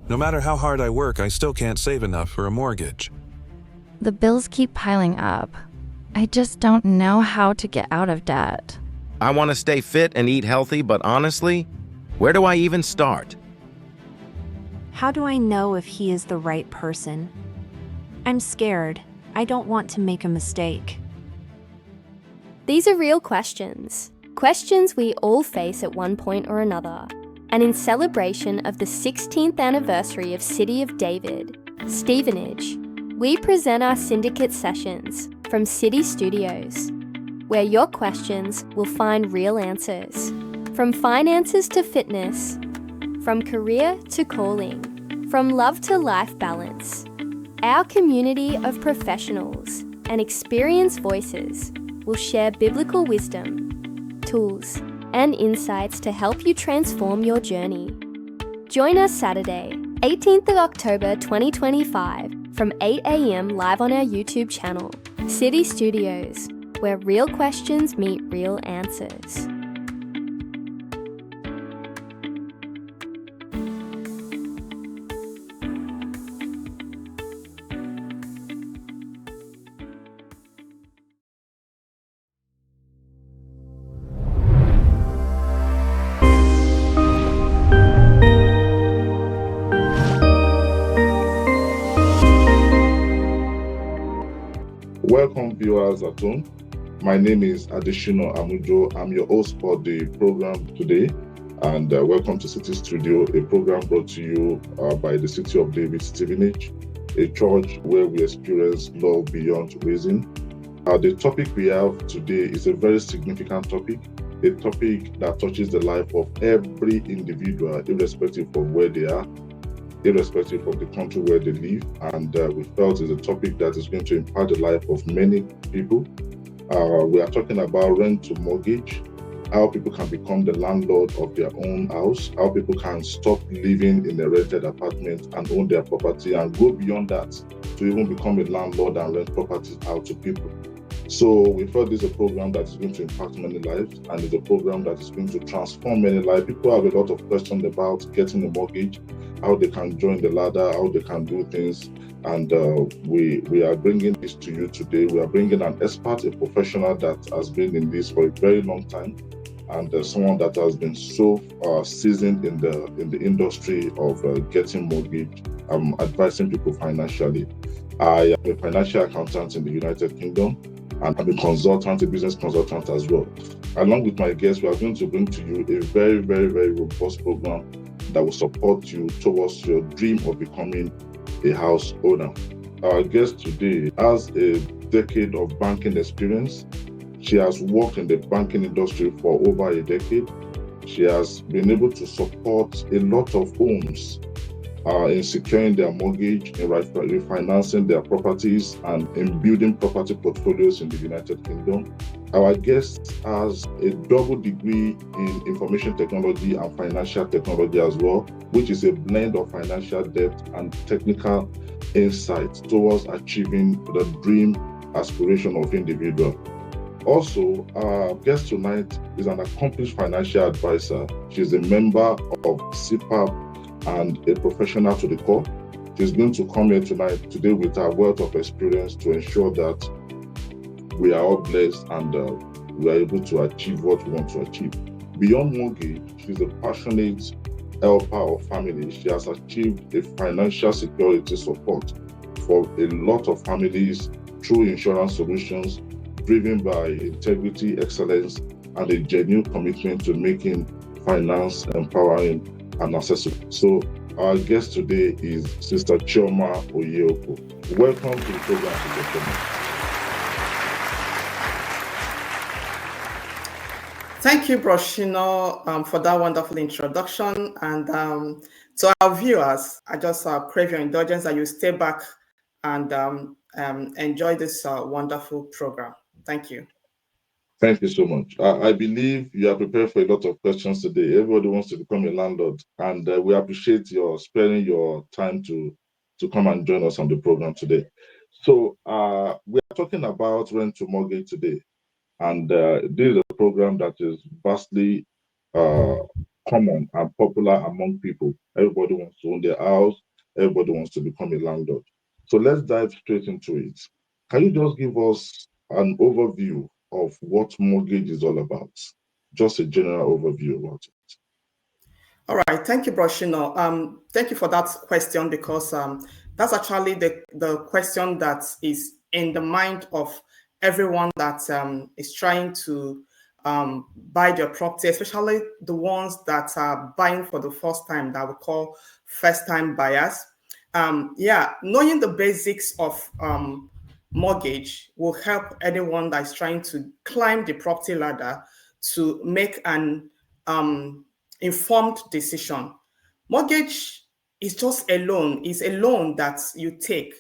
No matter how hard I work, I still can't save enough for a mortgage. The bills keep piling up. I just don't know how to get out of debt. I want to stay fit and eat healthy, but honestly, where do I even start? How do I know if he is the right person? I'm scared. I don't want to make a mistake. These are real questions. Questions we all face at one point or another. And in celebration of the 16th anniversary of City of David, Stevenage, we present our Syndicate sessions from City Studios, where your questions will find real answers. From finances to fitness, from career to calling, from love to life balance. Our community of professionals and experienced voices will share biblical wisdom, tools, and insights to help you transform your journey. Join us Saturday, 18th of October 2025 from 8 a.m. live on our YouTube channel, City Studios, where real questions meet real answers. Welcome viewers at home. My name is Adeshino Amujo. I'm your host for the program today, and welcome to City Studio, a program brought to you by the City of David, Stevenage, a church where we experience love beyond reason. The topic we have today is a very significant topic, a topic that touches the life of every individual, irrespective of where they are, irrespective of the country where they live, and we felt it's a topic that is going to impact the life of many people. We are talking about rent to mortgage, how people can become the landlord of their own house, how people can stop living in a rented apartment and own their property and go beyond that to even become a landlord and rent properties out to people. So we felt this is a program that is going to impact many lives, and it's a program that is going to transform many lives. People have a lot of questions about getting a mortgage, how they can join the ladder, how they can do things. And we are bringing this to you today. We are bringing an expert, a professional that has been in this for a very long time, and someone that has been so seasoned in the industry of getting mortgage, advising people financially. I am a financial accountant in the United Kingdom, and I'm a consultant, a business consultant as well. Along with my guests, we are going to bring to you a very, very, very robust program that will support you towards your dream of becoming a house owner. Our guest today has a decade of banking experience. She has worked in the banking industry for over a decade. She has been able to support a lot of homes in securing their mortgage, in refinancing their properties, and in building property portfolios in the United Kingdom. Our guest has a double degree in information technology and financial technology as well, which is a blend of financial depth and technical insight towards achieving the dream aspiration of individual. Also, our guest tonight is an accomplished financial advisor. She's a member of CPAP and a professional to the core. She's going to come here today with her wealth of experience to ensure that we are all blessed and we are able to achieve what we want to achieve. Beyond mortgage, she's a passionate helper of families. She has achieved a financial security support for a lot of families through insurance solutions, driven by integrity, excellence, and a genuine commitment to making finance empowering and accessible. So our guest today is Sister Chioma Oyeoko. Welcome to the program, Sister Chioma. Thank you, Broshino, for that wonderful introduction. And to our viewers, I just crave your indulgence that you stay back and enjoy this wonderful program. Thank you. Thank you so much. I believe you are prepared for a lot of questions today. Everybody wants to become a landlord, and we appreciate your sparing your time to come and join us on the program today. So we are talking about rent to mortgage today, and this is a program that is vastly common and popular among people. Everybody wants to own their house. Everybody wants to become a landlord. So let's dive straight into it. Can you just give us an overview of what mortgage is all about? Just a general overview about it. All right, thank you, Broshino. Thank you for that question, because that's actually the question that is in the mind of everyone that is trying to buy their property, especially the ones that are buying for the first time, that we call first-time buyers. Yeah, knowing the basics of mortgage will help anyone that's trying to climb the property ladder to make an informed decision. Mortgage is just a loan, is a loan that you take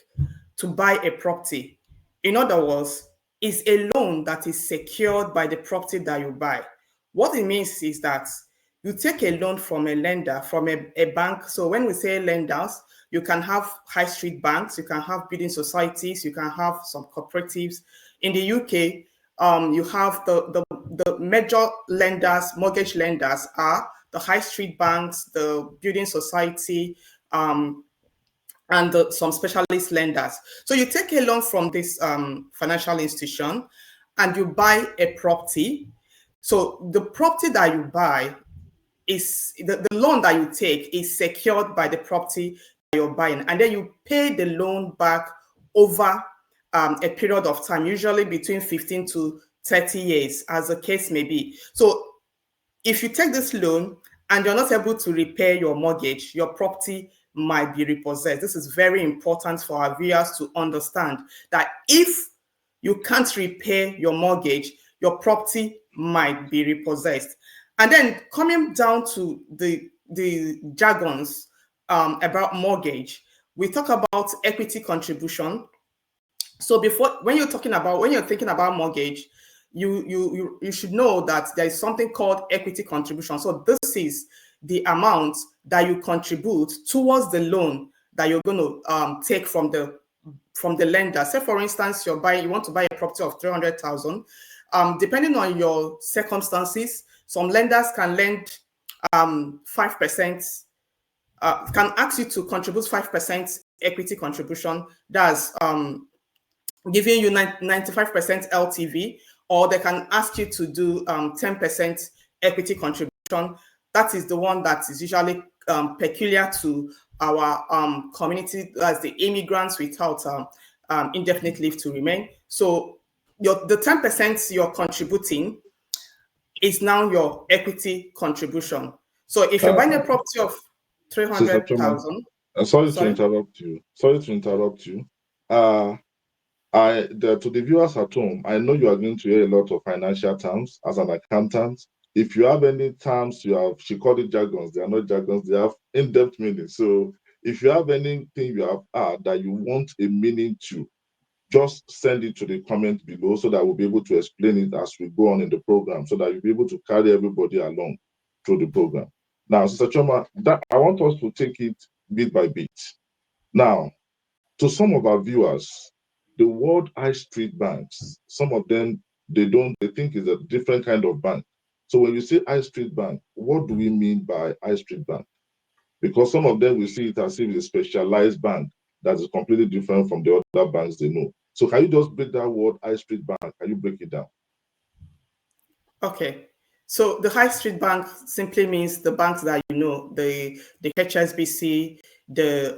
to buy a property. In other words, is a loan that is secured by the property that you buy. What it means is that you take a loan from a lender, from a bank. So when we say lenders, you can have high street banks, you can have building societies, you can have some cooperatives. In the UK, you have the major lenders, mortgage lenders are the high street banks, the building society, and some specialist lenders. So you take a loan from this financial institution and you buy a property. So the property that you buy is the loan that you take is secured by the property that you're buying, and then you pay the loan back over a period of time, usually between 15 to 30 years, as the case may be. So if you take this loan and you're not able to repay your mortgage, your property might be repossessed. This is very important for our viewers to understand, that if you can't repay your mortgage, your property might be repossessed. And then coming down to the jargons about mortgage, we talk about equity contribution. So when you're thinking about mortgage, you should know that there is something called equity contribution. So this is the amount that you contribute towards the loan that you're going to take from the lender. Say, for instance, you want to buy a property of 300,000. Depending on your circumstances, some lenders can lend 5%, can ask you to contribute 5% equity contribution. That's giving you 95% LTV, or they can ask you to do 10% equity contribution. That is the one that is usually peculiar to our community, as the immigrants without indefinite leave to remain. So the 10% you're contributing is now your equity contribution. So if you're buying a property of 300,000, sorry to interrupt you. To the viewers at home, I know you are going to hear a lot of financial terms as an accountant. If you have any terms, she called it jargons. They are not jargons, they have in-depth meaning. So if you have anything you have that you want a meaning to, just send it to the comment below so that we'll be able to explain it as we go on in the program, so that you'll be able to carry everybody along through the program. Now, Sister Choma, I want us to take it bit by bit. Now, to some of our viewers, the word high street banks, some of them, they think it's a different kind of bank. So when you say high street bank, what do we mean by high street bank? Because some of them will see it as if it's a specialized bank that is completely different from the other banks they know. So can you just break that word high street bank? Can you break it down? Okay. So the high street bank simply means the banks that you know, the HSBC, the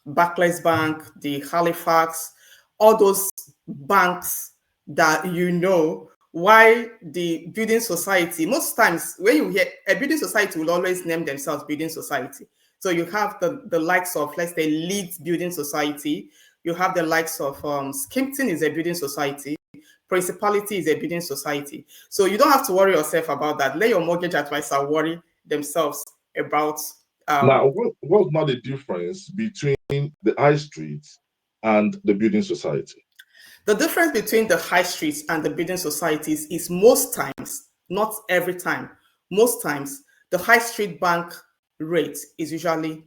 Barclays Bank, the Halifax, all those banks that you know. Why the building society, most times when you hear a building society, will always name themselves building society. So you have the likes of, let's say, Leeds Building Society. You have the likes of Skimpton is a building society. Principality is a building society. So you don't have to worry yourself about that. Let your mortgage advisor worry themselves about. Now, what's not the difference between the high street and the building society? The difference between the high streets and the building societies is most times, not every time, most times, the high street bank rate is usually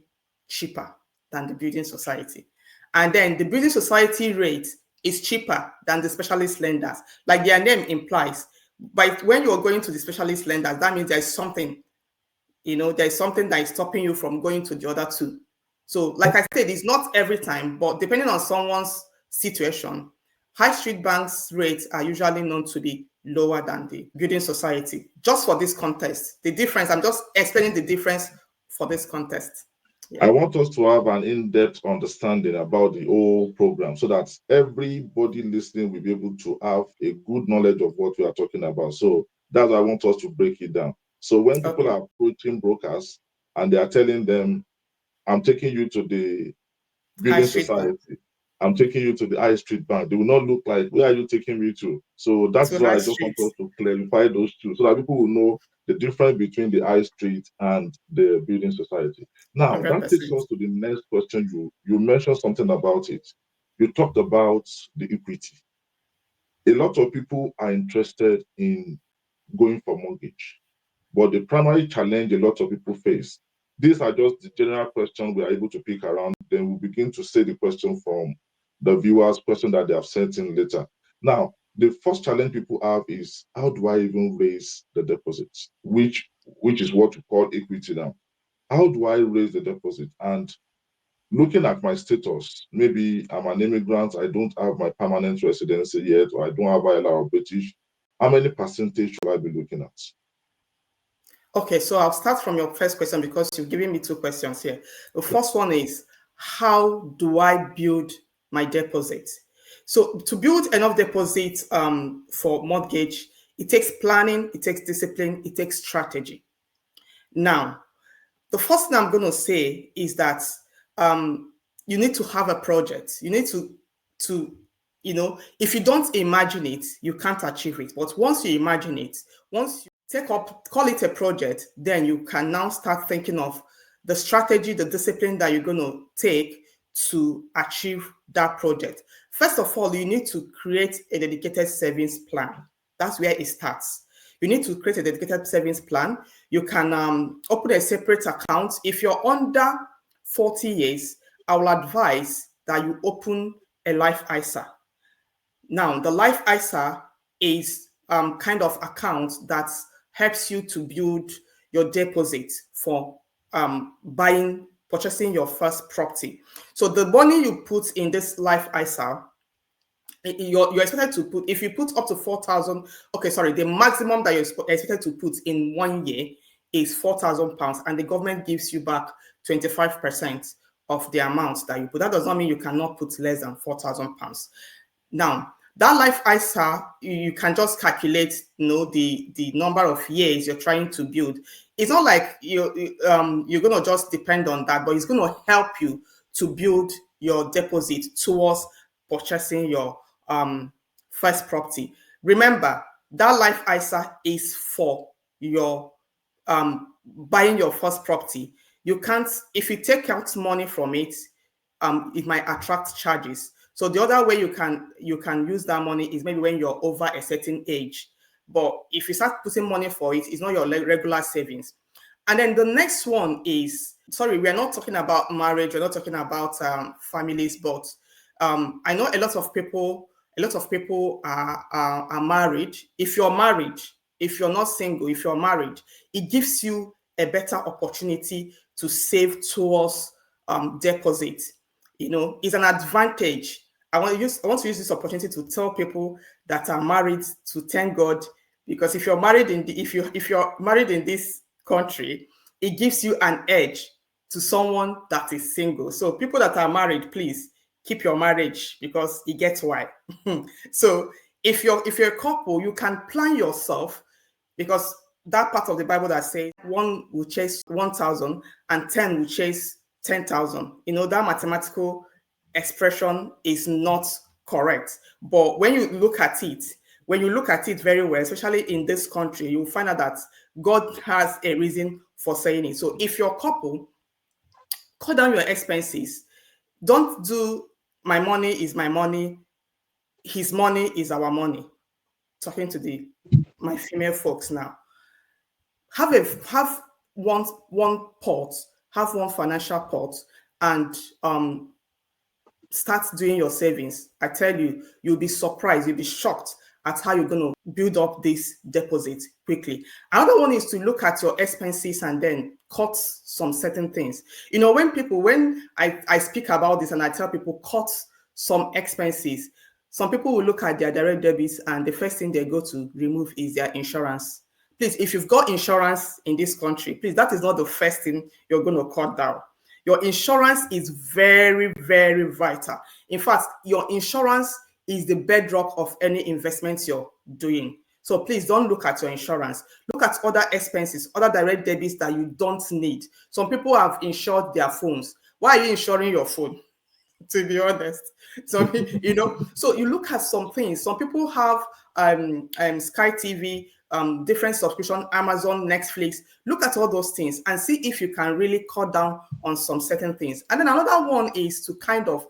cheaper than the building society. And then the building society rate is cheaper than the specialist lenders. Like their name implies, but when you're going to the specialist lenders, that means there's something there's something that is stopping you from going to the other two. So, like I said, it's not every time, but depending on someone's situation, high street banks rates are usually known to be lower than the building society. Just for this contest, the difference, I'm just explaining the difference for this contest. I want us to have an in-depth understanding about the whole program so that everybody listening will be able to have a good knowledge of what we are talking about. So that's why I want us to break it down. So when people are approaching brokers and they are telling them, I'm taking you to the building society, I'm taking you to the high street bank, they will not look like, where are you taking me to? So that's why I just want us to clarify those two so that people will know the difference between the high street and the building society. Now, 100%. that takes us to the next question. You mentioned something about it. You talked about the equity. A lot of people are interested in going for mortgage, but the primary challenge a lot of people face, these are just the general questions we are able to pick around. Then we begin to say the question from the viewers, question that they have sent in later. Now, the first challenge people have is, how do I even raise the deposits, which is what we call equity now. How do I raise the deposit? And looking at my status, maybe I'm an immigrant, I don't have my permanent residency yet, or I don't have ILR or British. How many percentage should I be looking at? Okay, so I'll start from your first question because you've given me two questions here. The first one is, how do I build my deposit? So to build enough deposit for mortgage, it takes planning, it takes discipline, it takes strategy. Now, the first thing I'm going to say is that you need to have a project. You need to if you don't imagine it, you can't achieve it. But once you imagine it, once you take up, call it a project, then you can now start thinking of the strategy, the discipline that you're going to take to achieve that project. First of all, you need to create a dedicated savings plan. That's where it starts. You need to create a dedicated savings plan. You can open a separate account. If you're under 40 years, I will advise that you open a life ISA. Now, the life ISA is kind of account that helps you to build your deposit for purchasing your first property. So the money you put in this life ISA, you're expected to put, if you put up to 4,000, the maximum that you're expected to put in 1 year is £4,000, and the government gives you back 25% of the amount that you put. That does not mean you cannot put less than £4,000. Now, that life ISA, you can just calculate, the number of years you're trying to build. It's not like you're going to just depend on that, but it's going to help you to build your deposit towards purchasing your first property. Remember, that life ISA is for your buying your first property. You can't, if you take out money from it, it might attract charges. So the other way you can use that money is maybe when you're over a certain age. But if you start putting money for it, it's not your regular savings. And then the next one is, sorry, we're not talking about marriage, we're not talking about families, but I know a lot of people are married. If you're married, if you're not single, if you're married, it gives you a better opportunity to save towards deposit. It's an advantage. I want to use this opportunity to tell people that are married to thank God, because if you're married if you're married in this country, it gives you an edge to someone that is single. So people that are married, please keep your marriage, because it gets why. So if you're a couple, you can plan yourself, because that part of the Bible that says 1 will chase 1,000 and 10 will chase 10,000. That mathematical expression is not correct. But when you look at it very well, especially in this country, you'll find out that God has a reason for saying it. So if you're a couple, cut down your expenses. Don't do my money is my money, his money is our money. Talking to my female folks now. Have one pot, have one financial pot, and start doing your savings. I tell you, you'll be surprised, you'll be shocked at how you're going to build up this deposit quickly. Another one is to look at your expenses and then cut some certain things. You know, when I speak about this and I tell people cut some expenses, some people will look at their direct debits and the first thing they go to remove is their insurance. Please, if you've got insurance in this country, please, that is not the first thing you're going to cut down. Your insurance is very, very vital. In fact, your insurance is the bedrock of any investments you're doing. So please don't look at your insurance. Look at other expenses, other direct debits that you don't need. Some people have insured their phones. Why are you insuring your phone? To be honest, so so you look at some things. Some people have Sky TV, different subscription, Amazon, Netflix. Look at all those things and see if you can really cut down on some certain things. And then another one is to kind of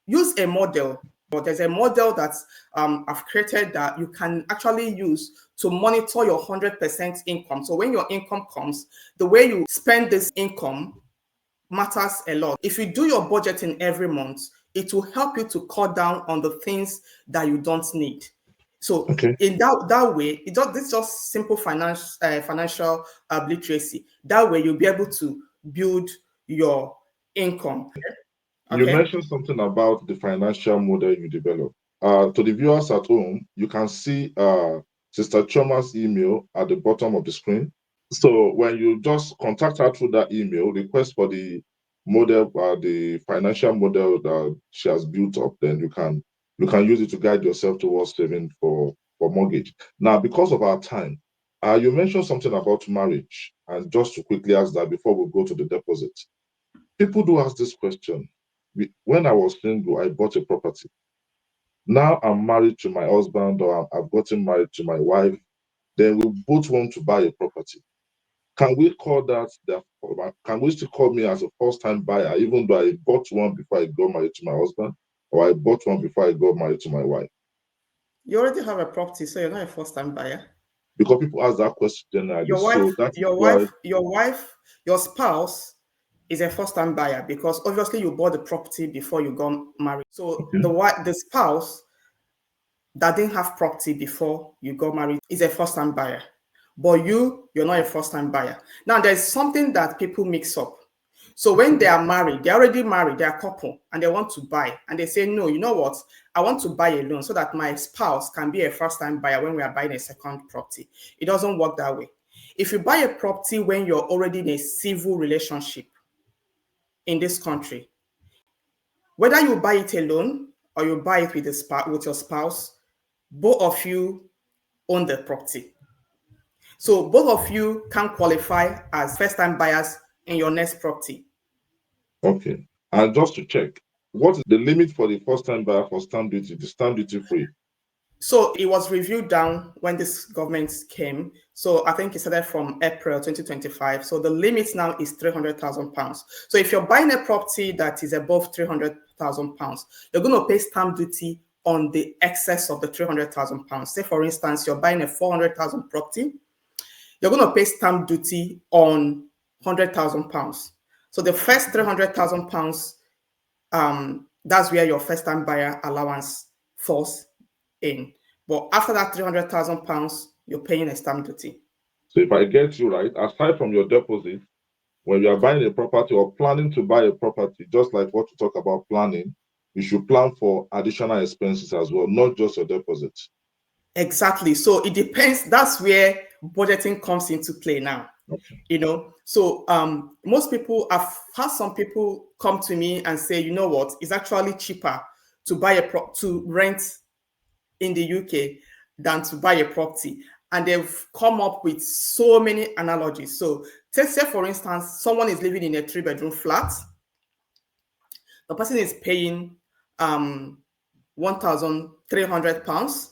use a model. But there's a model that I've created that you can actually use to monitor your 100% income. So when your income comes, the way you spend this income matters a lot. If you do your budgeting every month, it will help you to cut down on the things that you don't need. So in that way, this is just simple financial literacy. That way you'll be able to build your income. You mentioned something about the financial model you develop. To the viewers at home, you can see Sister Choma's email at the bottom of the screen. So when you just contact her through that email, request for the model, the financial model that she has built up, then you can use it to guide yourself towards saving for mortgage. Now, because of our time, you mentioned something about marriage, and just to quickly ask that before we go to the deposit. People do ask this question. When I was single, I bought a property. Now I'm married to my husband, or I've gotten married to my wife. Then we both want to buy a property. Can we call that can we still call me as a first-time buyer, even though I bought one before I got married to my husband, or I bought one before I got married to my wife? You already have a property, so you're not a first-time buyer. Because people ask that question generally. Your spouse is a first-time buyer because obviously you bought the property before you got married. So the spouse that didn't have property before you got married is a first-time buyer. But you're not a first-time buyer. Now, there's something that people mix up. So when they are married, they're already married, they're a couple, and they want to buy. And they say, no, you know what? I want to buy a loan so that my spouse can be a first-time buyer when we are buying a second property. It doesn't work that way. If you buy a property when you're already in a civil relationship in this country, whether you buy it alone or you buy it with your spouse, both of you own the property. So both of you can qualify as first-time buyers in your next property. Okay. And just to check, what is the limit for the first-time buyer for stamp duty? The stamp duty free? So it was reviewed down when this government came. So I think it started from April 2025. So the limit now is £300,000. So if you're buying a property that is above £300,000, you're going to pay stamp duty on the excess of the £300,000. Say, for instance, you're buying a £400,000 property, you're going to pay stamp duty on £100,000. So the first £300,000, that's where your first-time buyer allowance falls in. But after that £300,000, you're paying a stamp duty. So if I get you right, aside from your deposit, when you are buying a property or planning to buy a property, just like what you talk about planning, you should plan for additional expenses as well, not just your deposit. Exactly. So it depends. That's where budgeting comes into play now. Okay. So most people, I've had some people come to me and say, you know what, it's actually cheaper to buy to rent in the UK than to buy a property. And they've come up with so many analogies. So say for instance, someone is living in a 3-bedroom flat. The person is paying £1,300.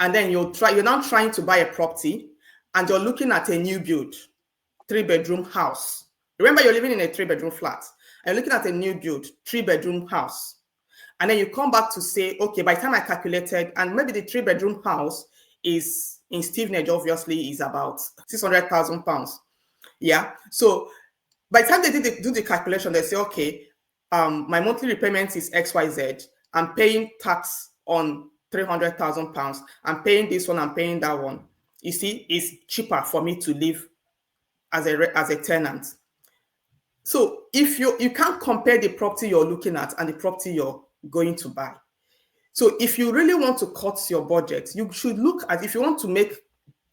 And then you're now trying to buy a property and you're looking at a new build 3-bedroom house. Remember, you're living in a 3-bedroom flat and you're looking at a new build 3-bedroom house. And then you come back to say, okay, by the time I calculated, and maybe the 3-bedroom house is in Stevenage, obviously, is about £600,000. Yeah. So by the time they do the calculation, they say, okay, my monthly repayment is XYZ. I'm paying tax on £300,000. I'm paying this one, I'm paying that one. You see, it's cheaper for me to live as a tenant. So if you can't compare the property you're looking at and the property you're going to buy. So if you really want to cut your budget, you should look at, if you want to make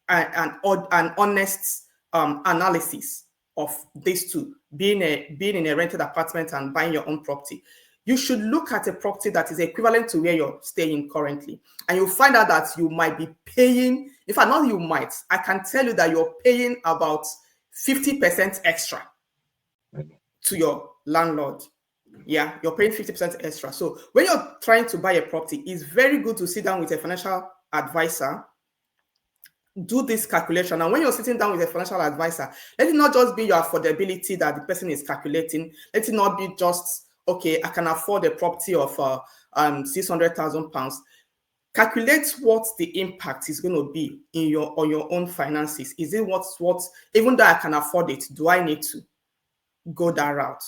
an honest analysis of these two, being in a rented apartment and buying your own property, you should look at a property that is equivalent to where you're staying currently. And you'll find out that you might be paying, if not you might, I can tell you that you're paying about 50% extra to your landlord. Yeah, you're paying 50% extra. So when you're trying to buy a property, it's very good to sit down with a financial advisor, do this calculation. And when you're sitting down with a financial advisor, let it not just be your affordability that the person is calculating. Let it not be just, okay, I can afford a property of £600,000. Calculate what the impact is going to be on your own finances. Is it what even though I can afford it, do I need to go that route?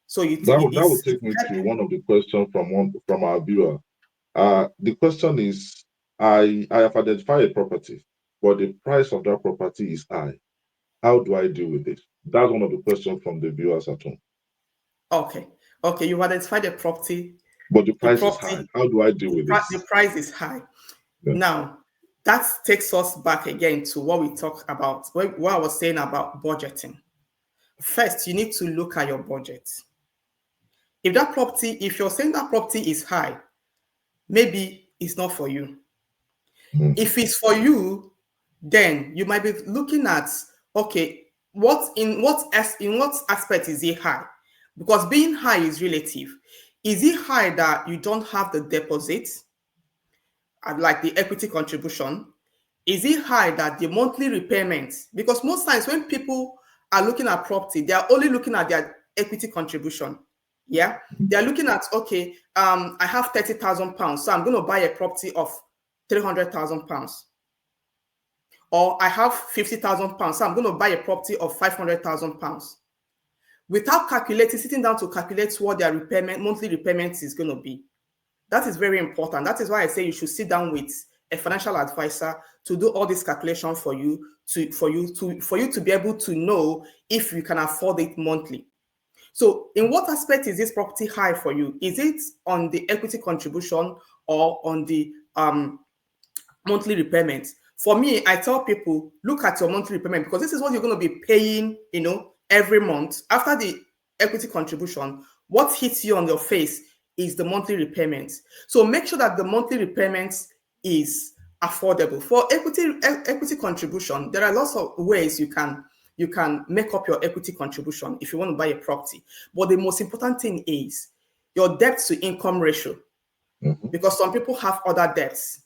So that would take me to one of the questions from our viewer. The question is, I have identified a property, but the price of that property is high. How do I deal with it? That's one of the questions from the viewers at home. Okay, you've identified a property, but the price is high. How do I deal with this? The price is high. Yeah. Now, that takes us back again to what we talked about, what I was saying about budgeting. First, you need to look at your budget. If you're saying that property is high, maybe it's not for you. If it's for you, then you might be looking at, okay, in what aspect is it high? Because being high is relative. Is it high that you don't have the deposit, like the equity contribution? Is it high that the monthly repayments? Because most times when people are looking at property, they are only looking at their equity contribution. Yeah, they are looking at, okay, I have £30,000, so I'm going to buy a property of £300,000. Or I have £50,000, so I'm going to buy a property of £500,000. Without sitting down to calculate what their monthly repayment is going to be. That is very important. That is why I say you should sit down with a financial advisor to do all this calculation for you to be able to know if you can afford it monthly. So in what aspect is this property high for you? Is it on the equity contribution or on the monthly repayments? For me, I tell people, look at your monthly repayment, because this is what you're going to be paying, every month. After the equity contribution, what hits you on your face is the monthly repayments. So make sure that the monthly repayments is affordable. For equity contribution, there are lots of ways you can make up your equity contribution if you want to buy a property. But the most important thing is your debt to income ratio. Because some people have other debts,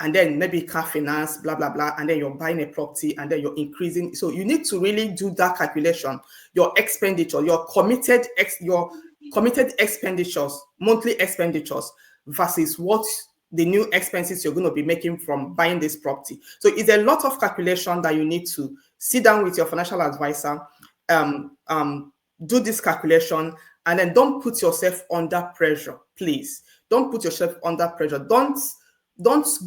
and then maybe car finance, blah, blah, blah, and then you're buying a property and then you're increasing. So you need to really do that calculation, your expenditure, your committed expenditures, monthly expenditures versus what the new expenses you're going to be making from buying this property. So it's a lot of calculation that you need to sit down with your financial advisor, do this calculation, and then don't put yourself under pressure, please. Don't put yourself under pressure. Don't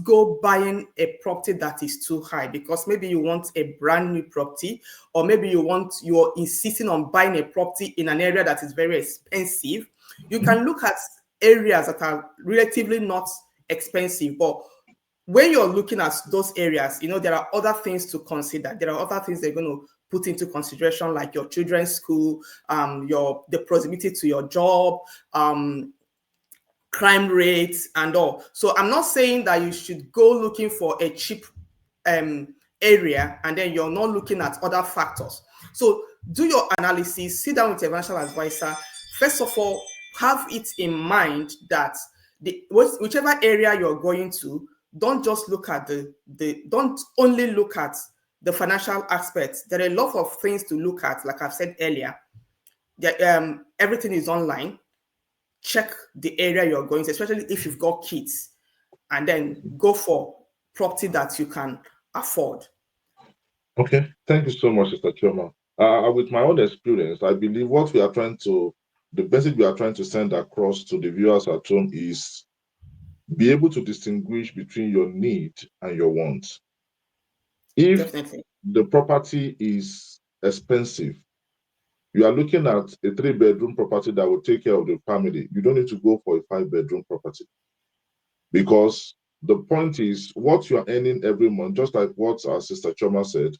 go buying a property that is too high, because maybe you want a brand new property, or maybe you're insisting on buying a property in an area that is very expensive. You can look at areas that are relatively not expensive, but when you're looking at those areas, there are other things to consider. There are other things they're going to put into consideration, like your children's school, the proximity to your job, crime rates and all. So I'm not saying that you should go looking for a cheap area and then you're not looking at other factors. So do your analysis, sit down with a financial advisor. First of all, have it in mind that whichever area you're going to, don't just look at don't only look at the financial aspects. There are a lot of things to look at, like I've said earlier. Everything is online. Check the area you're going to, especially if you've got kids, and then go for property that you can afford. Okay, thank you so much, Mr. Chioma. With my own experience, I believe the message we are trying to send across to the viewers at home is be able to distinguish between your need and your wants. If Definitely. the property is expensive, you are looking at a 3-bedroom property that will take care of the family. You don't need to go for a 5-bedroom property, because the point is what you are earning every month, just like what our sister Choma said,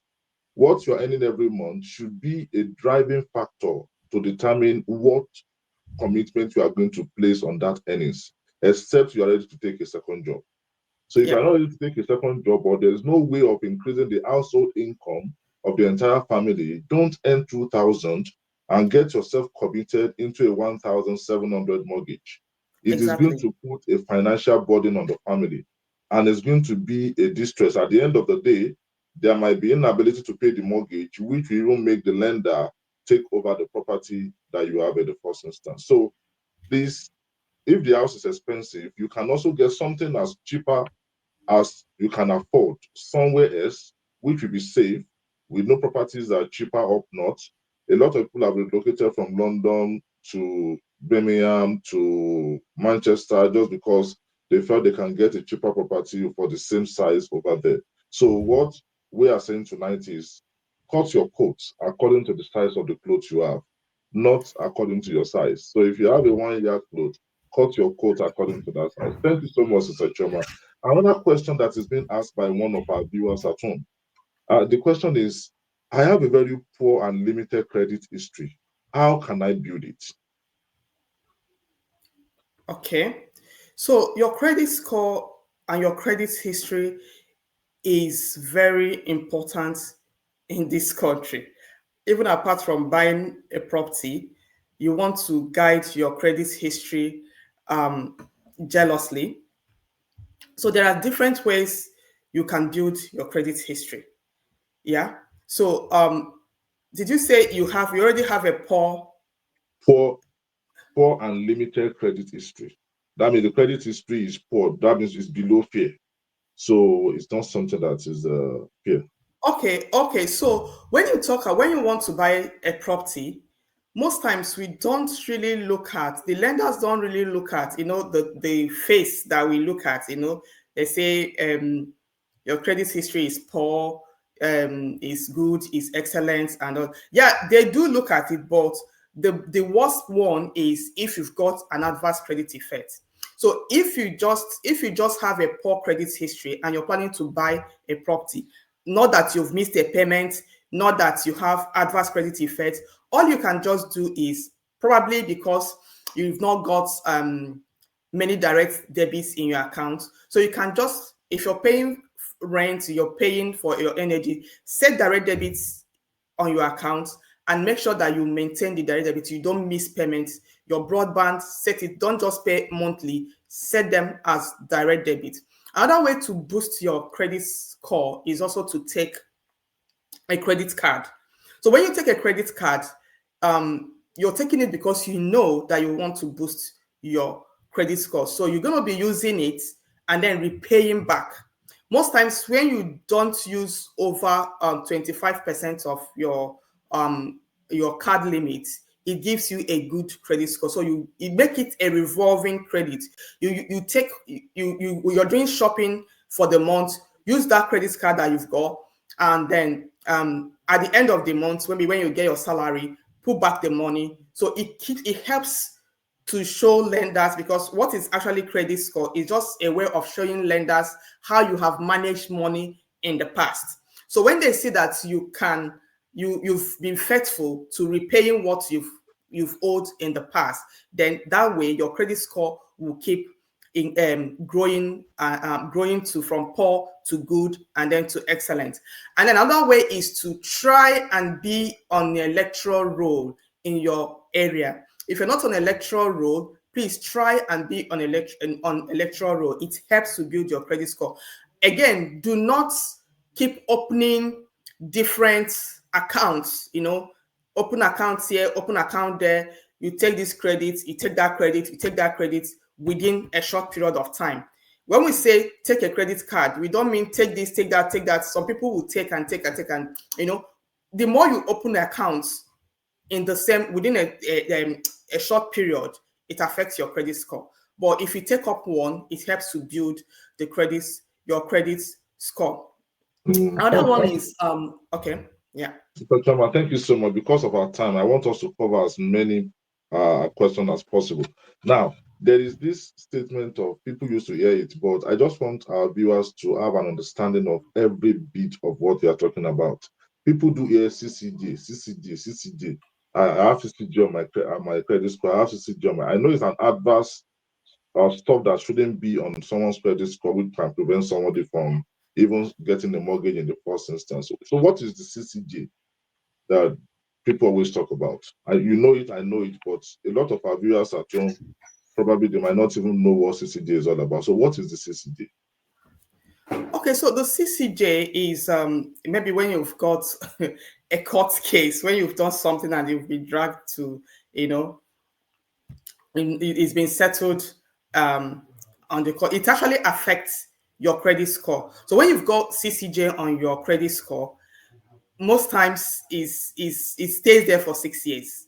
what you are earning every month should be a driving factor to determine what commitment you are going to place on that earnings, except you are ready to take a second job. So if Yeah. you're not ready to take a second job, or there's no way of increasing the household income of the entire family, don't earn 2,000 and get yourself committed into a 1,700 mortgage. It is going Exactly. to put a financial burden on the family, and it's going to be a distress. At the end of the day, there might be inability to pay the mortgage, which will even make the lender take over the property that you have at the first instance. So please, if the house is expensive, you can also get something as cheaper as you can afford somewhere else, which will be safe. We know properties are cheaper up north. A lot of people have relocated from London to Birmingham to Manchester just because they felt they can get a cheaper property for the same size over there. So what we are saying tonight is cut your coat according to the size of the clothes you have, not according to your size. So if you have a 1 yard cloth, cut your coat according to that size. Thank you so much, Sister Choma. Another question that is being asked by one of our viewers at home. The question is, I have a very poor and limited credit history. How can I build it? Okay. So your credit score and your credit history is very important in this country. Even apart from buying a property, you want to guide your credit history um, jealously. So there are different ways you can build your credit history. Yeah. So did you say you already have a poor? Poor, poor and limited credit history. That means the credit history is poor. That means it's below fair. So it's not something that is fair. Okay. So when you want to buy a property, most times we don't really look at, the lenders don't really look at, the face that we look at. They say your credit history is poor, is good, is excellent, and all. Yeah, they do look at it, but the worst one is if you've got an adverse credit effect. So if you just have a poor credit history and you're planning to buy a property, not that you've missed a payment, not that you have adverse credit effects, all you can just do is, probably because you've not got many direct debits in your account, so you can just, if you're paying rent, you're paying for your energy, set direct debits on your account and make sure that you maintain the direct debit. You don't miss payments. Your broadband, set it, don't just pay monthly, set them as direct debit. Another way to boost your credit score is also to take a credit card. So when you take a credit card, you're taking it because you know that you want to boost your credit score. So you're going to be using it and then repaying back. Most times when you don't use over 25% of your card limit, it gives you a good credit score. So you make it a revolving credit. You're doing shopping for the month, use that credit card that you've got, and then at the end of the month, maybe when you get your salary, put back the money. So it helps to show lenders, because what is actually credit score is just a way of showing lenders how you have managed money in the past. So when they see that you've been faithful to repaying what you've owed in the past, then that way your credit score will keep growing to from poor to good and then to excellent. And another way is to try and be on the electoral roll in your area. If you're not on electoral roll, please try and be on electoral roll. It helps to build your credit score. Again, do not keep opening different accounts. Open accounts here, open account there. You take this credit, you take that credit, you take that credit within a short period of time. When we say take a credit card, we don't mean take this, take that, take that. Some people will take and take and take, and the more you open accounts within a short period, it affects your credit score. But if you take up one, it helps to build your credit score. Another one is okay. Yeah. Mr. Chama, thank you so much. Because of our time, I want us to cover as many questions as possible. Now, there is this statement of people used to hear it, but I just want our viewers to have an understanding of every bit of what we are talking about. People do hear CCJ, CCJ, CCJ. I have CCJ on my credit score. I have CCJ on my. I know it's an adverse stuff that shouldn't be on someone's credit score, which can prevent somebody from even getting a mortgage in the first instance. So what is the CCJ that people always talk about? You know it, I know it, but a lot of our viewers at home, probably they might not even know what CCJ is all about. So what is the CCJ? Okay, so the CCJ is maybe when you've got a court case, when you've done something and you've been dragged to, you know, it's been settled on the court. It actually affects your credit score. So when you've got CCJ on your credit score, most times it stays there for 6 years.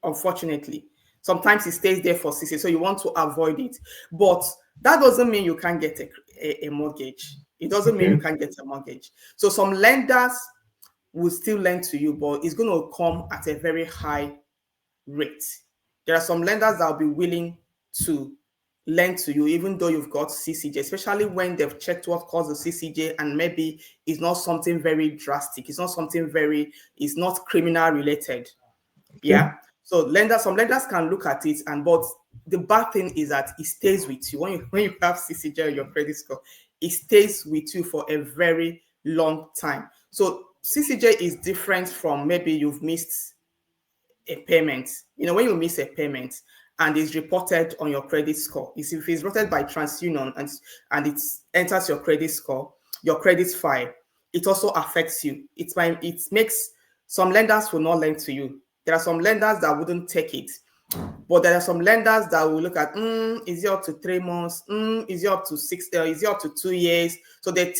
Unfortunately, sometimes it stays there for 6 years, so you want to avoid it. But that doesn't mean you can't get a mortgage. It doesn't mean you Okay. can't get a mortgage. So some lenders will still lend to you, but it's going to come at a very high rate. There are some lenders that will be willing to lend to you, even though you've got CCJ, especially when they've checked what caused the CCJ and maybe it's not something very drastic. It's not something it's not criminal related. Okay. Yeah. So some lenders can look at it, but the bad thing is that it stays with you. When you have CCJ on your credit score, it stays with you for a very long time. So CCJ is different from maybe you've missed a payment. When you miss a payment and it's reported on your credit score, if it's reported by TransUnion and it enters your credit score, your credit file, it also affects you. It makes some lenders will not lend to you. There are some lenders that wouldn't take it, but there are some lenders that will look at, is it up to 3 months? Is it up to 6? Is it up to 2 years? So they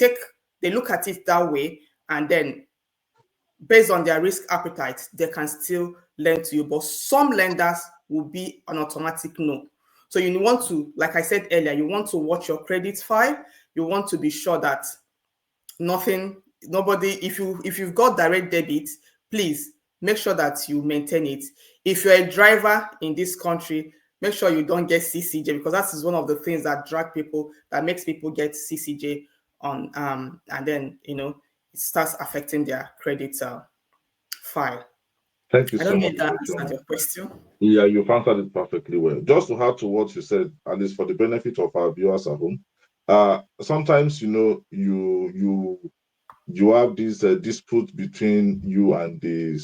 look at it that way, and then based on their risk appetite, they can still lend to you. But some lenders will be an automatic no. So you want to, like I said earlier, you want to watch your credit file. You want to be sure that if you've got direct debit, please make sure that you maintain it. If you're a driver in this country, make sure you don't get CCJ, because that is one of the things that makes people get CCJ on, and then it starts affecting their credit file. Thank you I so don't know much, if that Mr. answers Chama. your question. Yeah, you've answered it perfectly well. Just to add to what you said, at least for the benefit of our viewers at home, sometimes you have this dispute between you and the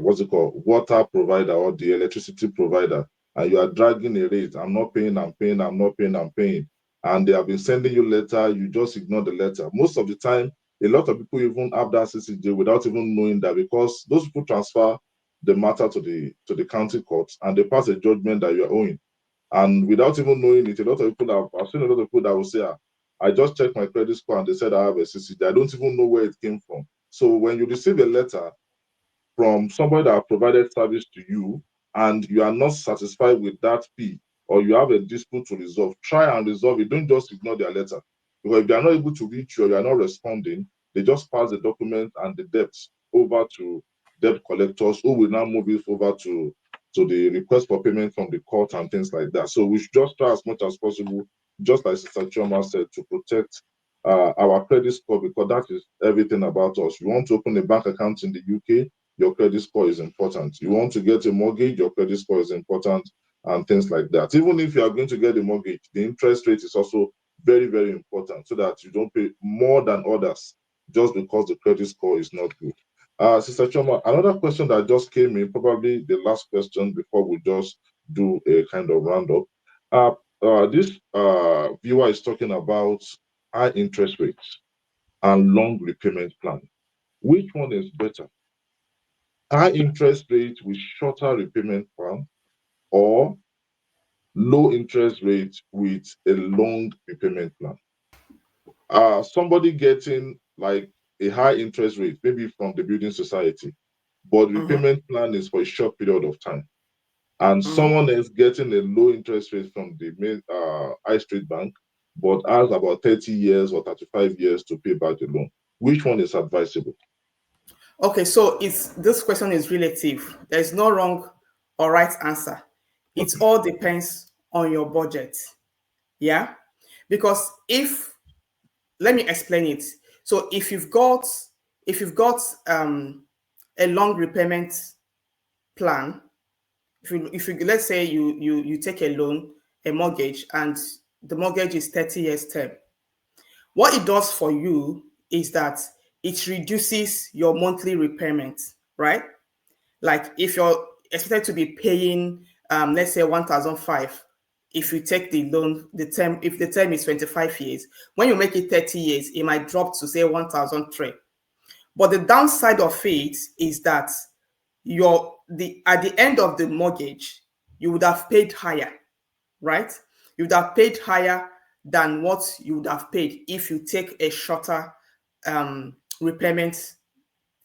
what's it called, water provider or the electricity provider, and you are dragging a rate. I'm not paying, I'm paying, I'm not paying, I'm paying, and they have been sending you letter. You just ignore the letter. Most of the time, a lot of people even have that CCJ without even knowing that, because those people transfer the matter to the county courts and they pass a judgment that you are owing. And without even knowing it, a lot of people I've seen a lot of people that will say, I just checked my credit score and they said I have a CCJ. I don't even know where it came from. So when you receive a letter from somebody that provided service to you and you are not satisfied with that fee, or you have a dispute to resolve, try and resolve it. Don't just ignore their letter. Because if they are not able to reach you or you are not responding, they just pass the document and the debts over to debt collectors, who will now move it over to the request for payment from the court and things like that. So we should just try as much as possible, just like Sister Chioma said, to protect our credit score, because that is everything about us. You want to open a bank account in the UK, your credit score is important. You want to get a mortgage, your credit score is important, and things like that. Even if you are going to get a mortgage, the interest rate is also very, very important, so that you don't pay more than others just because the credit score is not good. Sister Choma, another question that just came in, probably the last question before we just do a kind of roundup. This viewer is talking about high interest rates and long repayment plan. Which one is better? High interest rate with shorter repayment plan, or low interest rate with a long repayment plan? Somebody getting like a high interest rate, maybe from the building society, but Mhm, repayment plan is for a short period of time, and mhm. someone else getting a low interest rate from the main high street bank, but has about 30 years or 35 years to pay back the loan. Which one is advisable? Okay, so this question is relative. There is no wrong or right answer. It all depends on your budget. Yeah, because if let me explain it. So if you've got a long repayment plan, if you let's say you take a loan, a mortgage, and the mortgage is 30 years term, what it does for you is that it reduces your monthly repayment, right? Like if you're expected to be paying, let's say 1,005, if you take the loan, if the term is 25 years, when you make it 30 years, it might drop to say 1,003. But the downside of it is that at the end of the mortgage, you would have paid higher, right? You would have paid higher than what you would have paid if you take a shorter repayment,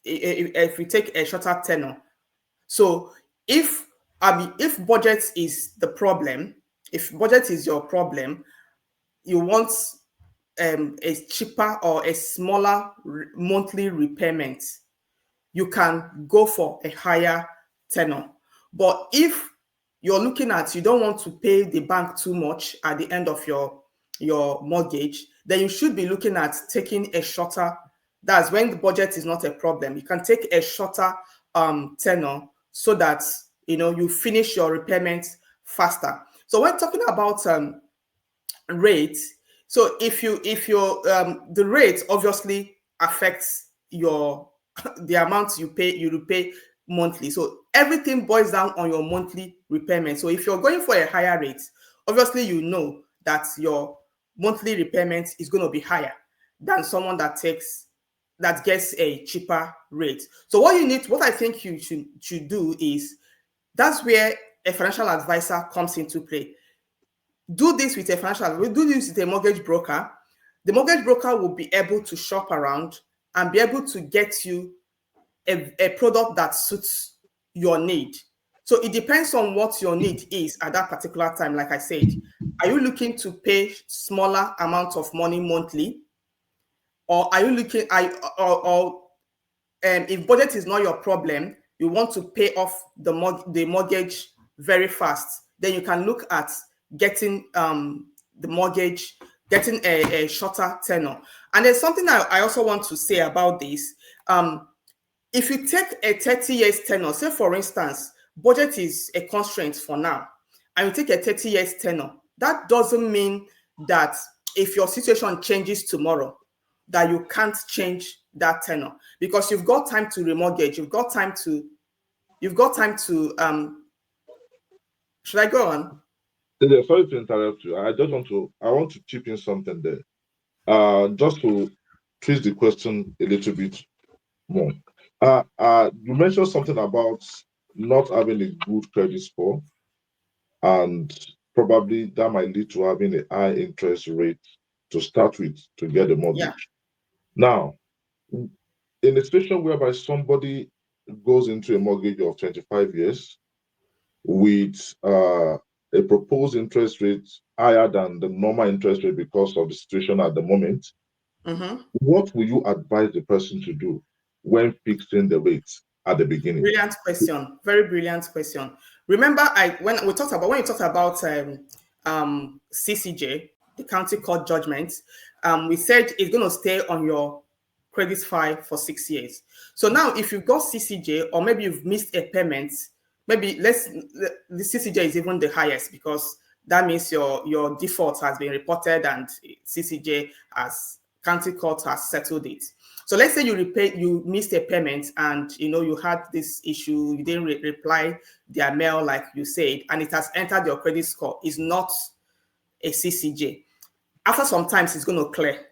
if you take a shorter tenor. So if budget is the problem, if budget is your problem, you want a cheaper or a smaller monthly repayment, you can go for a higher tenor. But if you're looking at, you don't want to pay the bank too much at the end of your mortgage, then you should be looking at taking a shorter. That's when the budget is not a problem. You can take a shorter tenor so that you finish your repayments faster. So when talking about rate, so if the rate obviously affects your the amount you repay monthly. So everything boils down on your monthly repayment. So if you're going for a higher rate, obviously you know that your monthly repayment is going to be higher than someone that gets a cheaper rate. So what I think you should do is, that's where a financial advisor comes into play. Do this with a mortgage broker. The mortgage broker will be able to shop around and be able to get you a product that suits your need. So it depends on what your need is at that particular time. Like I said, are you looking to pay smaller amounts of money monthly, or are you looking if budget is not your problem, you want to pay off the mortgage very fast, then you can look at getting the mortgage, getting a shorter tenor. And there's something I also want to say about this. If you take a 30 years tenor, say for instance, budget is a constraint for now, and you take a 30 years tenor, that doesn't mean that if your situation changes tomorrow, that you can't change that tenor, because you've got time to remortgage, you've got time to should I go on? Yeah, sorry to interrupt you. I want to chip in something there. Just to twist the question a little bit more. You mentioned something about not having a good credit score, and probably that might lead to having a high interest rate to start with to get a mortgage. Yeah. Now, in a situation whereby somebody goes into a mortgage of 25 years with a proposed interest rate higher than the normal interest rate because of the situation at the moment, what will you advise the person to do when fixing the rates at the beginning? Brilliant question. Very brilliant question. Remember, when you talked about CCJ, the county court judgment, we said it's going to stay on your credit file for 6 years. So now, if you've got CCJ, or maybe you've missed a payment, maybe the CCJ is even the highest, because that means your default has been reported and CCJ county court has settled it. So let's say you missed a payment, and you had this issue, you didn't reply their mail like you said, and it has entered your credit score. It's not a CCJ. After some time, it's going to clear.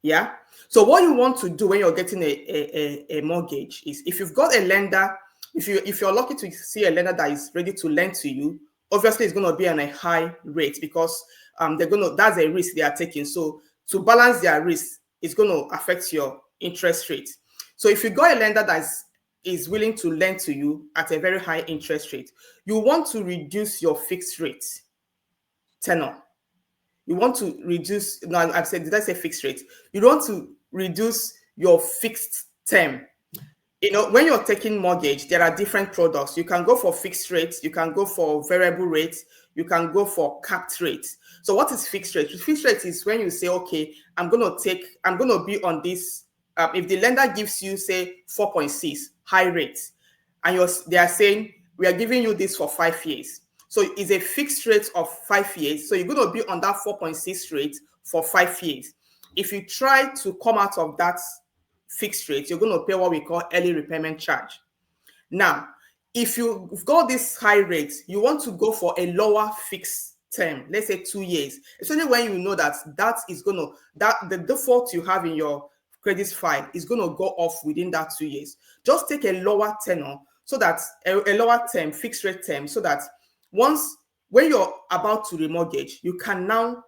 Yeah. So what you want to do when you're getting a mortgage is, if you've got a lender, if you're lucky to see a lender that is ready to lend to you, obviously it's going to be on a high rate, because that's a risk they are taking. So to balance their risk, it's going to affect your interest rate. So if you got a lender that is willing to lend to you at a very high interest rate, you want to reduce your fixed rate tenor. You want to reduce, no, I've said, did I say fixed rate? You want to reduce your fixed term. when you're taking mortgage, there are different products. You can go for fixed rates, you can go for variable rates, you can go for capped rates. So what is fixed rate? Fixed rate is when you say, okay, I'm going to be on this. If the lender gives you, say, 4.6 high rate, and they are saying, we are giving you this for 5 years. So it's a fixed rate of 5 years. So you're going to be on that 4.6 rate for 5 years. If you try to come out of that fixed rate, you're going to pay what we call early repayment charge. Now, if you've got this high rate, you want to go for a lower fixed term, let's say 2 years, especially when you know that the default you have in your credit file is going to go off within that 2 years. Just take a lower tenor, so that a lower term, fixed rate term, so that when you're about to remortgage, you can now,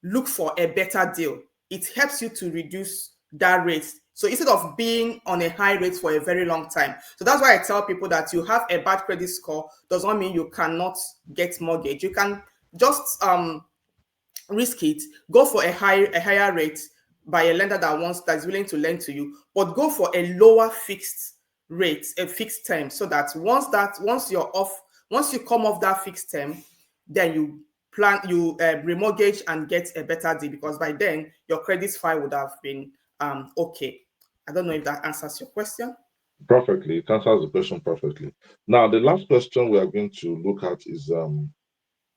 look for a better deal. It helps you to reduce that rate. So instead of being on a high rate for a very long time. So that's why I tell people that you have a bad credit score does not mean you cannot get mortgage. You can just risk it, go for a higher rate by a lender that is willing to lend to you, but go for a lower fixed rate, a fixed term, so that once you come off that fixed term, then you remortgage and get a better deal, because by then your credit file would have been okay. I don't know if that answers your question. Perfectly. It answers the question perfectly. Now, the last question we are going to look at is so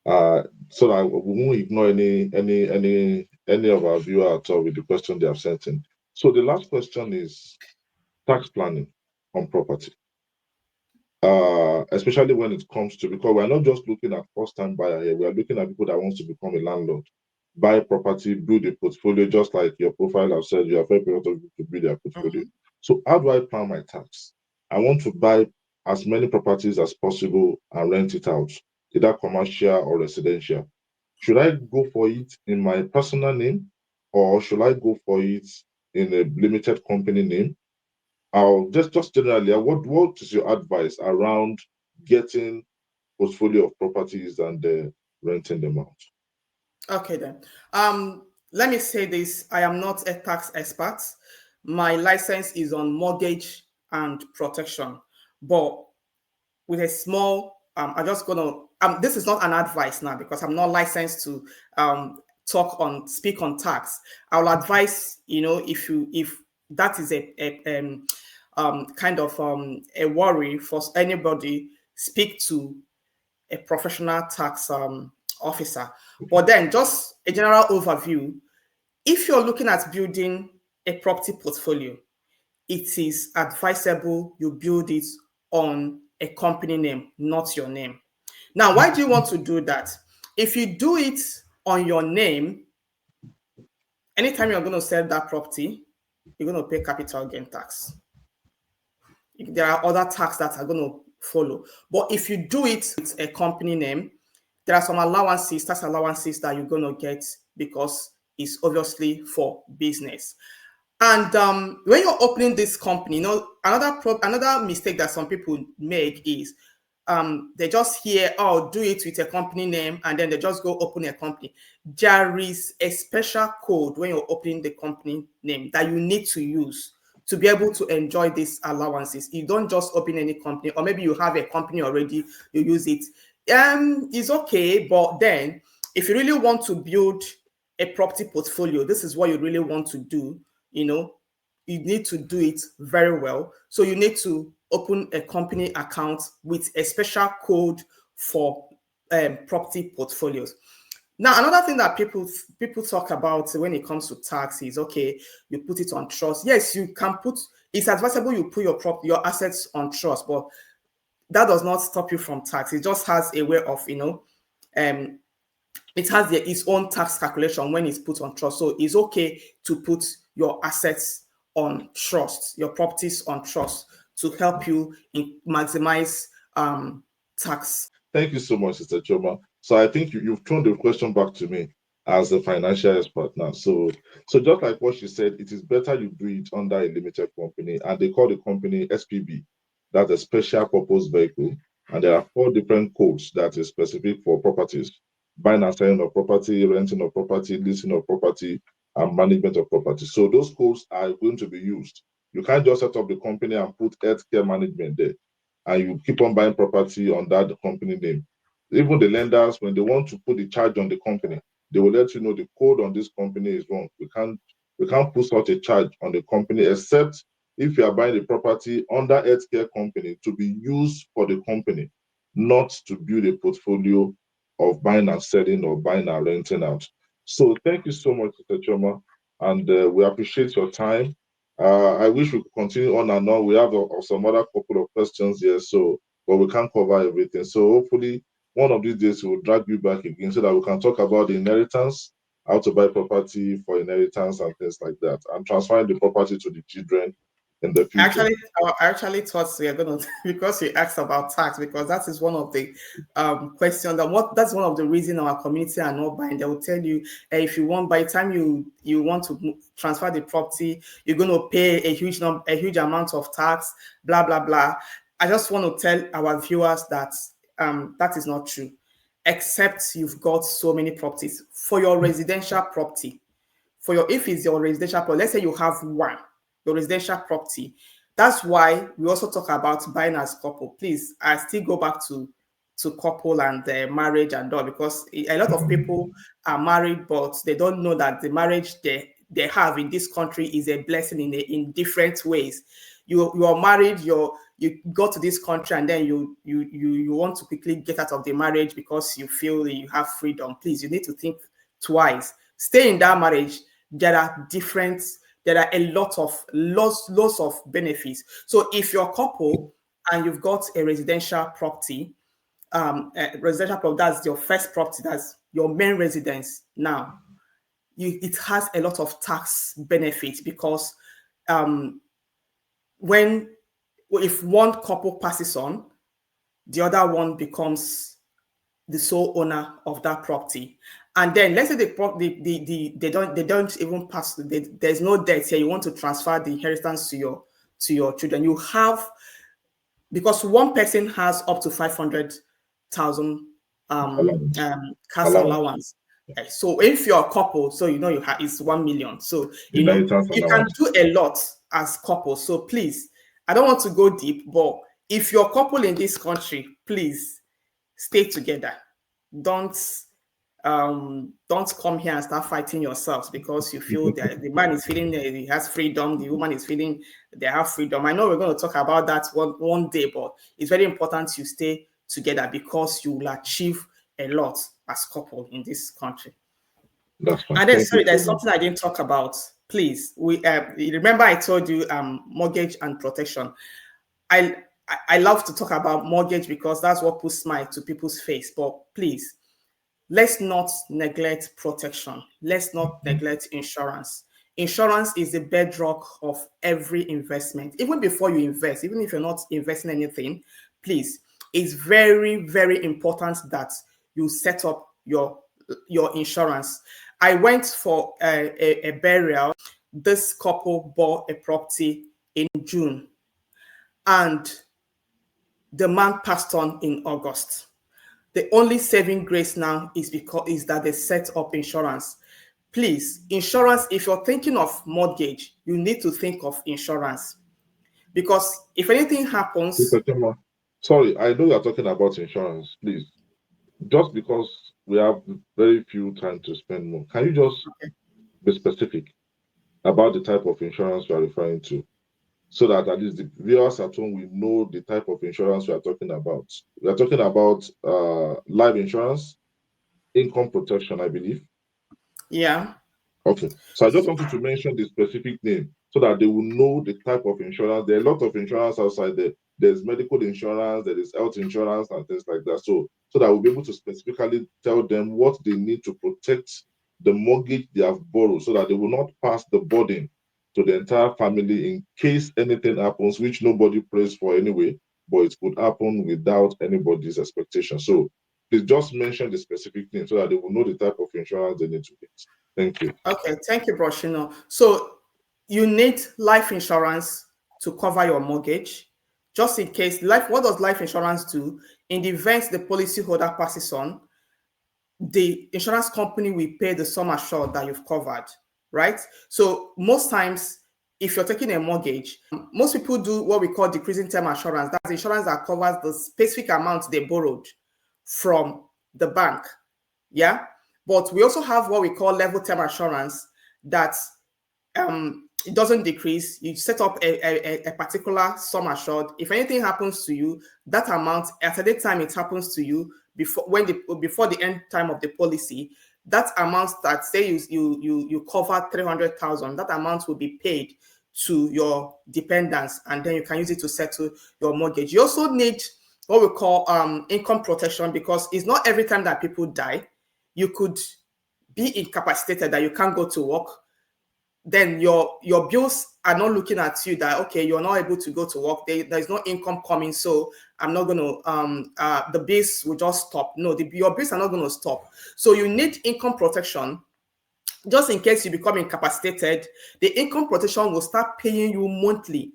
that we won't ignore any of our viewers at all with the question they have sent in. So the last question is tax planning on property. Especially when it comes to, because we're not just looking at first-time buyer here, we are looking at people that wants to become a landlord, buy property, build a portfolio, just like your profile have said, you have helped a lot of people to build their portfolio. So how do I plan my tax? I want to buy as many properties as possible and rent it out, either commercial or residential. Should I go for it in my personal name, or should I go for it in a limited company name? Just generally, what is your advice around getting portfolio of properties and renting them out? Okay then. Let me say this. I am not a tax expert. My license is on mortgage and protection. But with a small, I'm just gonna this is not an advice now, because I'm not licensed to speak on tax. I'll advise, if that is a kind of a worry for anybody, speak to a professional tax officer. But then, just a general overview, if you're looking at building a property portfolio, it is advisable you build it on a company name, not your name. Now, why do you want to do that? If you do it on your name, anytime you're going to sell that property, you're going to pay capital gain tax. There are other tax that are going to follow. But if you do it with a company name, there are some tax allowances that you're going to get, because it's obviously for business. And when you're opening this company, another mistake that some people make is they just hear, oh, do it with a company name, and then they just go open a company. There is a special code when you're opening the company name that you need to use to be able to enjoy these allowances. You don't just open any company, or maybe you have a company already, you use it. It's okay, but then if you really want to build a property portfolio, this is what you really want to do, you need to do it very well. So you need to open a company account with a special code for property portfolios. Now, another thing that people talk about when it comes to tax is, okay, you put it on trust. Yes, you can it's advisable you put your assets on trust, but that does not stop you from tax. It just has a way of, it has its own tax calculation when it's put on trust. So it's okay to put your assets on trust, your properties on trust, to help you maximize tax. Thank you so much, Sister Choma. So I think you've thrown the question back to me as a financial expert now. So just like what she said, it is better you do it under a limited company, and they call the company SPV. That's a special purpose vehicle. And there are 4 different codes that is specific for properties: buying and selling of property, renting of property, leasing of property, and management of property. So those codes are going to be used You can't just set up the company and put healthcare management there, and you keep on buying property on that company name. Even the lenders, when they want to put the charge on the company, they will let you know the code on this company is wrong. We can't put such a charge on the company, except if you are buying the property under healthcare company to be used for the company, not to build a portfolio of buying and selling or buying and renting out. So thank you so much, Mr. Choma, and we appreciate your time. I wish we could continue on and on. We have some other couple of questions here, so but we can't cover everything. So hopefully one of these days we'll drag you back again so that we can talk about the inheritance, how to buy property for inheritance and things like that, and transferring the property to the children in the future. I actually thought we are going to, because you asked about tax, because that is one of the questions that's one of the reasons our community are not buying. They will tell you, if you want, by the time you want to transfer the property, you're going to pay a huge amount of tax, blah blah blah. I just want to tell our viewers that that is not true, except you've got so many properties for your residential property. If it's your residential property, let's say you have your residential property. That's why we also talk about buying as couple. Please, I still go back to couple and marriage and all, because a lot of people are married, but they don't know that the marriage they have in this country is a blessing in different ways. You are married, you go to this country, and then you want to quickly get out of the marriage because you feel you have freedom. Please, you need to think twice. Stay in that marriage. There are a lot of lots of benefits. So if you're a couple and you've got a residential property, that's your first property, that's your main residence. Now, it has a lot of tax benefits, because if one couple passes on, the other one becomes the sole owner of that property. And then let's say they don't even pass. There's no debt here. You want to transfer the inheritance to your children. You have, because one person has up to 500,000 cash allowance. So if you're a couple, so you have it's 1 million. So you can do a lot as couples. So please, I don't want to go deep, but if you're a couple in this country, please stay together. Don't come here and start fighting yourselves because you feel that the man is feeling that he has freedom, the woman is feeling they have freedom. I know we're going to talk about that one day, but it's very important you stay together, because you will achieve a lot as couple in this country. That's fine. And then, sorry, there's something I didn't talk about. Please, remember I told you mortgage and protection. I love to talk about mortgage because that's what puts smile to people's face. But please, let's not neglect protection. Let's not neglect insurance. Insurance is the bedrock of every investment. Even before you invest, even if you're not investing anything, please, it's very, very important that you set up your insurance. I went for a burial. This couple bought a property in June, and the man passed on in August. The only saving grace now is that they set up insurance. Please, insurance, if you're thinking of mortgage, you need to think of insurance. Because if anything happens... Sorry, I know you're talking about insurance, please. Just because we have very few time to spend more, can you just be specific about the type of insurance you are referring to, so that at least the viewers at home will know the type of insurance we are talking about? We are talking about life insurance, income protection, I believe. Yeah. Okay. So I just wanted to mention the specific name so that they will know the type of insurance. There are a lot of insurance outside there. There's medical insurance, there is health insurance, and things like that. So that we'll be able to specifically tell them what they need to protect the mortgage they have borrowed, so that they will not pass the burden to the entire family in case anything happens, which nobody prays for anyway, but it could happen without anybody's expectation. So please just mention the specific name so that they will know the type of insurance they need to get. Thank you. Okay, thank you, Broshino. So you need life insurance to cover your mortgage, just in case. What does life insurance do? In the event the policyholder passes on, the insurance company will pay the sum assured that you've covered, right? So most times, if you're taking a mortgage, most people do what we call decreasing term assurance. That's insurance that covers the specific amount they borrowed from the bank. Yeah. But we also have what we call level term assurance that it doesn't decrease. You set up a particular sum assured. If anything happens to you, that amount at the time it happens to you before the end time of the policy, that amount that say you cover 300,000, that amount will be paid to your dependents, and then you can use it to settle your mortgage. You also need what we call income protection, because it's not every time that people die. You could be incapacitated, that you can't go to work. Then your bills are not looking at you that, okay, you're not able to go to work. There's no income coming, so I'm not going to, the bills will just stop. No, your bills are not going to stop. So you need income protection. Just in case you become incapacitated, the income protection will start paying you monthly,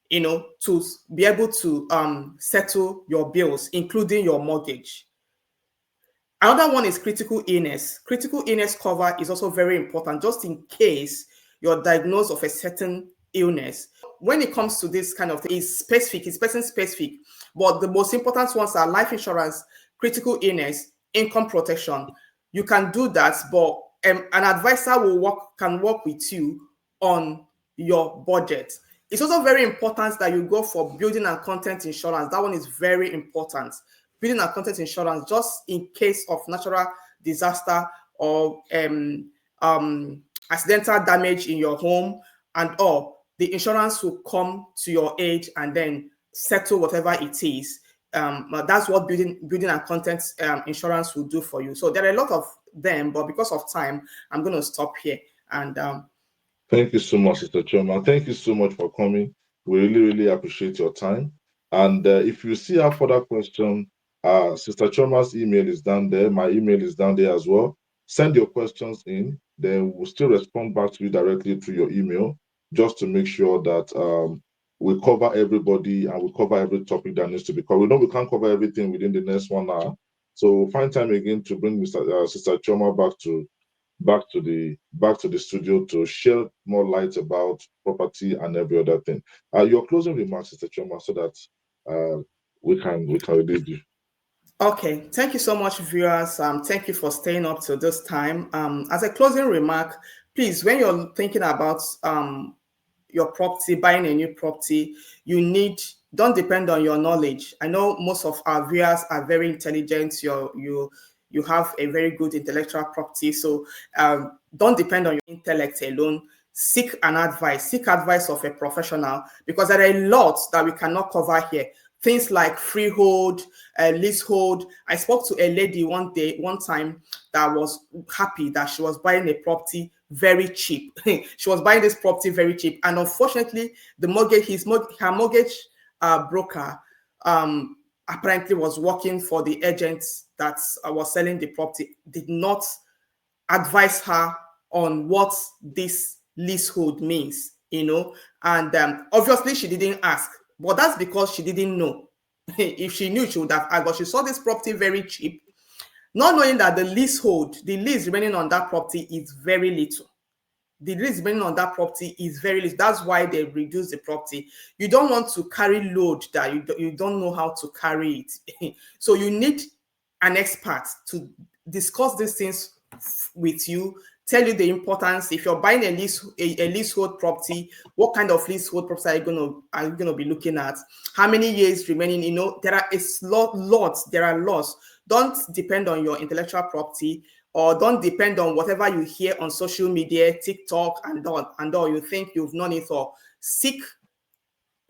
to be able to settle your bills, including your mortgage. Another one is critical illness. Critical illness cover is also very important, just in case you're diagnosed of a certain illness. When it comes to this kind of thing, it's person specific, but the most important ones are life insurance, critical illness, income protection. You can do that, but an advisor can work with you on your budget. It's also very important that you go for building and content insurance. That one is very important. Building and content insurance, just in case of natural disaster or accidental damage in your home, and all, the insurance will come to your aid and then settle whatever it is. That's what building and content insurance will do for you. So there are a lot of them, but because of time, I'm going to stop here. And thank you so much, Sister Choma. Thank you so much for coming. We really, really appreciate your time. And if you see a further question, Sister Choma's email is down there. My email is down there as well. Send your questions in. Then we'll still respond back to you directly through your email, just to make sure that we cover everybody and we cover every topic that needs to be covered. We know we can't cover everything within the next 1 hour. So we'll find time again to bring Sister Choma back to the studio to shed more light about property and every other thing. Your closing remarks, Sister Choma, so that we can release you. Okay, thank you so much, viewers. Thank you for staying up to this time. As a closing remark, please, when you're thinking about your property, buying a new property, don't depend on your knowledge. I know most of our viewers are very intelligent. You have a very good intellectual property, so don't depend on your intellect alone. Seek advice of a professional, because there are a lot that we cannot cover here. Things like freehold, leasehold. I spoke to a lady one time that was happy that she was buying a property very cheap. She was buying this property very cheap, and unfortunately, her mortgage broker apparently was working for the agent that was selling the property, did not advise her on what this leasehold means, and obviously she didn't ask. But that's because she didn't know. If she knew, she would have asked. But she saw this property very cheap, not knowing that the lease remaining on that property is very little. The lease remaining on that property is very little. That's why they reduce the property. You don't want to carry load that you don't know how to carry it. So you need an expert to discuss these things with you, tell you the importance. If you're buying a leasehold property, what kind of leasehold property are you gonna be looking at? How many years remaining? There are lots. Don't depend on your intellectual property, or don't depend on whatever you hear on social media, TikTok, and all. You think you've known it all. Seek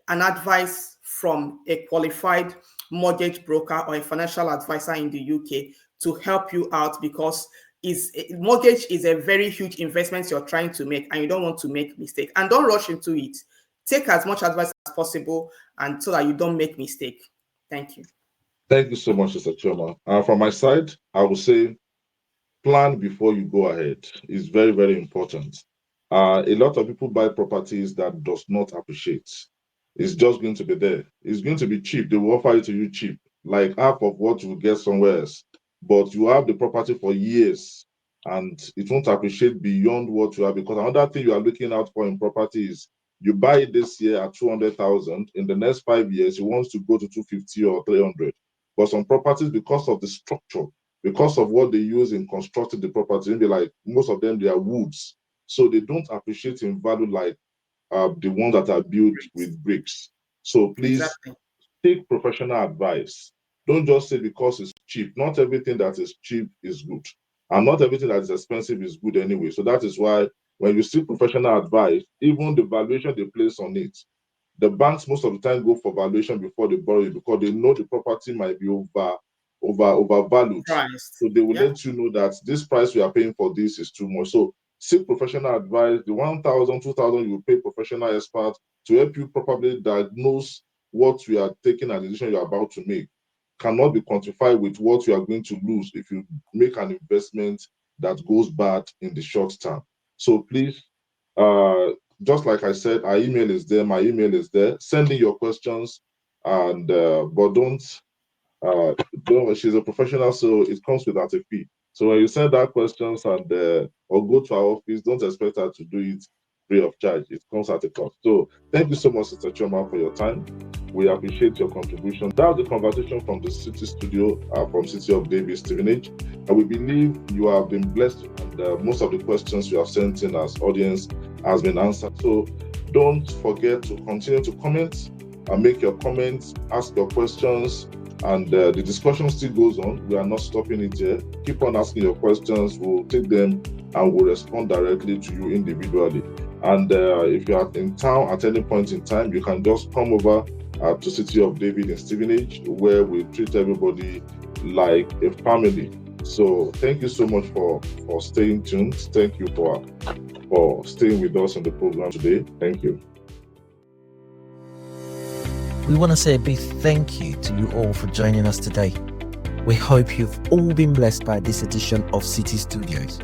an advice from a qualified mortgage broker or a financial advisor in the UK to help you out, because mortgage is a very huge investment you're trying to make, and you don't want to make mistake. And don't rush into it. Take as much advice as possible, and so that you don't make mistake. Thank you. Thank you so much, Sister Choma. From my side, I would say plan before you go ahead. It's very, very important. A lot of people buy properties that does not appreciate. It's just going to be there. It's going to be cheap. They will offer it to you cheap, like half of what you will get somewhere else. But you have the property for years and it won't appreciate beyond what you have, because another thing you are looking out for in property is You buy it this year at 200,000. In the next 5 years, he wants to go to 250 or 300. But some properties, because of the structure, because of what they use in constructing the property, maybe like most of them, they are woods. So they don't appreciate in value like the ones that are built with bricks. So please Exactly. take professional advice. Don't just say because it's cheap. Not everything that is cheap is good. And not everything that is expensive is good anyway. So that is why when you seek professional advice, even the valuation they place on it, the banks most of the time go for valuation before they borrow it because they know the property might be overvalued. Priced. So they will Yeah. let you know that this price we are paying for this is too much. So seek professional advice. The 1,000, 2,000 you pay professional experts to help you properly diagnose what you are taking and the decision you are about to make cannot be quantified with what you are going to lose if you make an investment that goes bad in the short term. So please, just like I said, our email is there, my email is there. Send in your questions, and but don't, she's a professional, so it comes without a fee. So when you send out questions and or go to our office, don't expect her to do it free of charge. It comes at a cost. So thank you so much, Sister Choma, for your time. We appreciate your contribution. That was the conversation from the City Studio, from City of David, Stevenage. And we believe you have been blessed, and most of the questions you have sent in as audience has been answered. So don't forget to continue to comment and make your comments, ask your questions, and the discussion still goes on. We are not stopping it here. Keep on asking your questions. We'll take them and we'll respond directly to you individually. And if you are in town at any point in time, you can just come over to City of David in Stevenage, where we treat everybody like a family. So thank you so much for staying tuned. Thank you for staying with us on the program today. Thank you. We want to say a big thank you to you all for joining us today. We hope you've all been blessed by this edition of City Studios.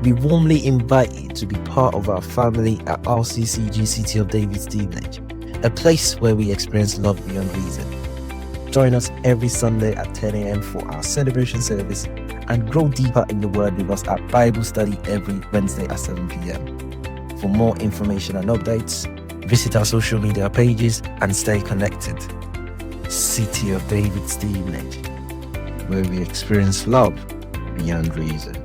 We warmly invite you to be part of our family at RCCG City of David Stevenage, a place where we experience love beyond reason. Join us every Sunday at 10 a.m. for our celebration service and grow deeper in the Word with us at Bible study every Wednesday at 7 p.m. For more information and updates, visit our social media pages and stay connected. City of David Stevenage, where we experience love beyond reason.